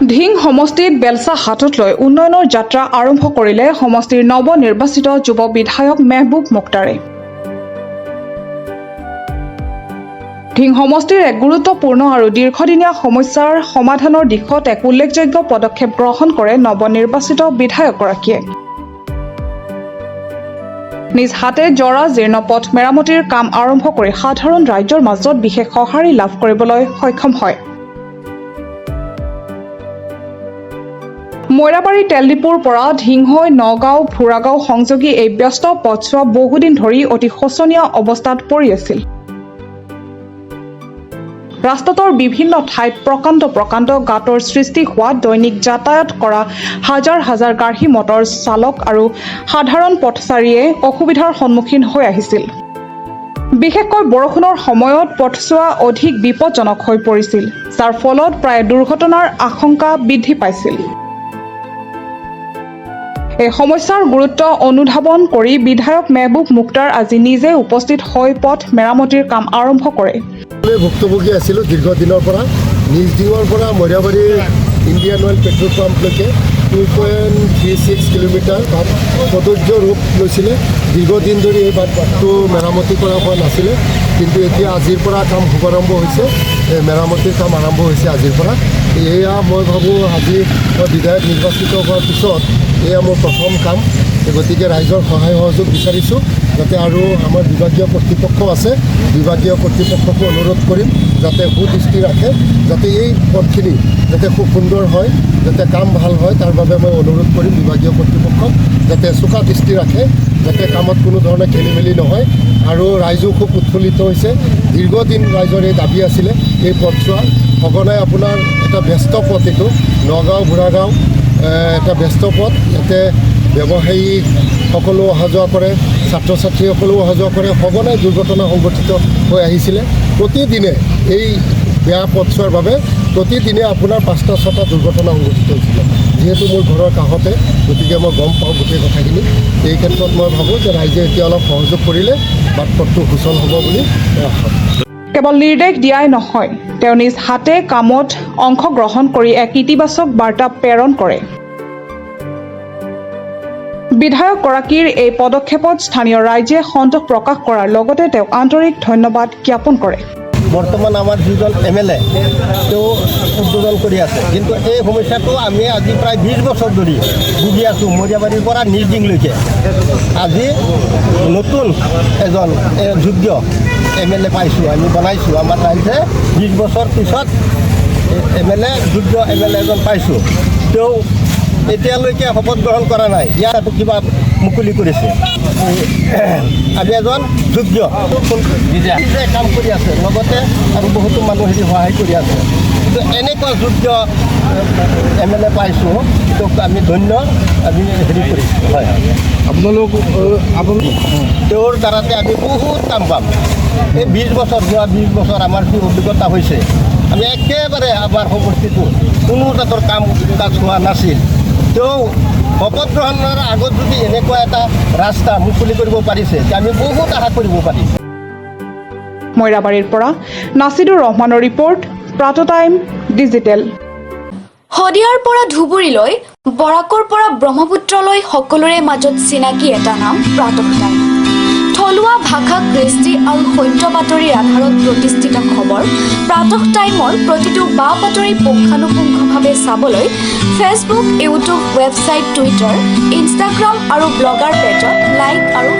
ধিং সমষ্টিত বেলচা হাতত লৈ উন্নয়নৰ যাত্ৰা আৰম্ভ কৰিলে সমষ্টিৰ নৱনিৰ্বাচিত যুৱ বিধায়ক মেহবুব মুক্তাৰে। ধিং সমষ্টিৰ এক গুৰুত্বপূৰ্ণ আৰু দীৰ্ঘদিনীয়া সমস্যাৰ সমাধানৰ দিশত এক উল্লেখযোগ্য পদক্ষেপ গ্ৰহণ কৰে নৱনিৰ্বাচিত বিধায়কগৰাকীয়ে। নিজ হাতে জৰা জীৰ্ণ পথ মেৰামতিৰ কাম আৰম্ভ কৰি সাধাৰণ ৰাইজৰ মাজত বিশেষ সঁহাৰি লাভ কৰিবলৈ সক্ষম হয়। মৈৰাবাৰী তেল ডিপুৰ পৰা ধিং হৈ নগাঁও ভোৰাগাঁও সংযোগী এই ব্যস্ত পথছোৱা বহুদিন ধৰি অতি শোচনীয় অৱস্থাত পৰি আছিল। ৰাস্তাটোৰ বিভিন্ন ঠাইত প্ৰকাণ্ড গাঁতৰ সৃষ্টি হোৱা দৈনিক যাতায়াত কৰা হাজাৰ হাজাৰ গাড়ী মটৰ চালক আৰু সাধাৰণ পথচাৰীয়ে অসুবিধাৰ সন্মুখীন হৈ আহিছিল। বিশেষকৈ বৰষুণৰ সময়ত পথছোৱা অধিক বিপদজনক হৈ পৰিছিল, যাৰ ফলত প্ৰায় দুৰ্ঘটনাৰ আশংকা বৃদ্ধি পাইছিল। এই সমস্যাৰ গুৰুত্ব অনুধাৱন কৰি বিধায়ক মেহবুব মুক্তাৰ আজি নিজে উপস্থিত হৈ পথ মেৰামতিৰ কাম আৰম্ভ কৰে। ভুক্তভোগী আছিলোঁ দীৰ্ঘদিনৰ পৰা। নিজ ডিঙৰ পৰা মৈৰাবাৰী ইণ্ডিয়ান অইল পেট্ৰল পাম্পলৈকে 2.36 কিলোমিটাৰ বাট প্ৰযোজ্য ৰূপ লৈছিলে। দীৰ্ঘদিন ধৰি এই বাটটো মেৰামতি কৰা হোৱা নাছিলে, কিন্তু এতিয়া আজিৰ পৰা কাম শুভাৰম্ভ হৈছে। মেৰামতিৰ কাম আৰম্ভ হৈছে আজিৰ পৰা। এয়া মই ভাবোঁ আজি মই বিধায়ক নিৰ্বাচিত হোৱাৰ পিছত এয়া মোৰ প্ৰথম কাম। গতিকে ৰাইজৰ সহায় সহযোগ বিচাৰিছোঁ, যাতে আৰু আমাৰ বিভাগীয় কৰ্তৃপক্ষ আছে, বিভাগীয় কৰ্তৃপক্ষকো অনুৰোধ কৰিম যাতে সুদৃষ্টি ৰাখে, যাতে এই পথখিনি যাতে খুব সুন্দৰ হয়, যাতে কাম ভাল হয়, তাৰ বাবে মই অনুৰোধ কৰিম বিভাগীয় কৰ্তৃপক্ষক যাতে চোকা দৃষ্টি ৰাখে, যাতে কামত কোনো ধৰণে খেলি মেলি নহয়। আৰু ৰাইজো খুব উৎফুল্লিত হৈছে। দীৰ্ঘদিন ৰাইজৰ এই দাবী আছিলে এই পথছোৱা। সঘনাই আপোনাৰ এটা ব্যস্ত পথ, এইটো নগাঁও ভোৰাগাঁও এটা ব্যস্ত পথ। ইয়াতে ব্যৱসায়ী সকলো অহা যোৱা কৰে, ছাত্ৰ ছাত্ৰীসকলেও অহা যোৱা কৰে। সঘনাই দুৰ্ঘটনা সংঘটিত হৈ আহিছিলে। প্ৰতিদিনে এই বেয়া পথছোৱাৰ বাবে প্ৰতিদিনে আপোনাৰ 5টা-6টা দুৰ্ঘটনা সংঘটিত হৈছিলে। যিহেতু মোৰ ঘৰৰ কাষতে, গতিকে মই গম পাওঁ গোটেই কথাখিনি। এই ক্ষেত্ৰত মই ভাবোঁ যে ৰাইজে এতিয়া অলপ সহযোগ কৰিলে বাট পথটো সুচল হ'ব বুলি মই আশা কৰোঁ। কেৱল নিৰ্দেশ দিয়াই নহয়, তেওঁ নিজ হাতে কামত অংশগ্ৰহণ কৰি এক ইতিবাচক বাৰ্তা প্ৰেৰণ কৰে। বিধায়কগৰাকীৰ এই পদক্ষেপত স্থানীয় ৰাইজে সন্তোষ প্ৰকাশ কৰাৰ লগতে তেওঁক আন্তৰিক ধন্যবাদ জ্ঞাপন কৰে। বৰ্তমান আমাৰ যিজন MLA তেওঁ উদ্বোধন কৰি আছে, কিন্তু এই সমস্যাটো আমি আজি প্ৰায় 20 বছৰ ধৰি ভুগি আছোঁ। মৰিয়াবাৰীৰ পৰা নিজিংলৈকে আজি নতুন এজন যোগ্য MLA পাইছোঁ, আমি বনাইছোঁ। আমাৰ ৰাইজে 20 বছৰ পিছত MLA যোগ্য MLA এজন পাইছোঁ। তেওঁ এতিয়ালৈকে শপত গ্ৰহণ কৰা নাই, ইয়াতো কিবা মুকলি কৰিছে। আমি এজন যোগ্য নিজে কাম কৰি আছে, লগতে আৰু বহুতো মানুহ সহায় কৰি আছে। কিন্তু এনেকুৱা যোগ্য MLA পাইছোঁ, তেওঁক আমি ধন্য, আমি কৰিছোঁ। হয়, আপোনালোক তেওঁৰ দ্বাৰাতে আমি বহুত কাম পাম। এই 20 বছৰ যোৱা 20 বছৰ আমাৰ যি অভিজ্ঞতা হৈছে, আমি একেবাৰে আমাৰ সমষ্টিটো কোনো জাতৰ কাম কাজ হোৱা নাছিল। তেওঁ শপত গ্ৰহণৰ আগত যদি এনেকুৱা এটা ৰাস্তা মুকলি কৰিব পাৰিছে, আমি বহুত আশা কৰিব পাৰিম। মৈৰাবাৰীৰ পৰা নাছিদুৰ ৰহমানৰ ৰিপৰ্ট, প্ৰাত টাইম ডিজিটেল। শদিয়াৰ পৰা ধুবুৰীলৈ, বৰাকৰ পৰা ব্ৰহ্মপুত্ৰলৈ সকলোৰে মাজত চিনাকি এটা নাম প্ৰাত টাইম। থলুৱা ভাষা, কৃষ্টি আৰু সত্য বাতৰিৰ আধাৰত প্ৰতিষ্ঠিত খবৰ প্ৰাত টাইমৰ প্ৰতিটো বা বাতৰি পুংখানুপুংখভাৱে চাবলৈ Facebook, YouTube, website, Twitter, Instagram আৰু ব্লগাৰ পেজত লাইক আৰু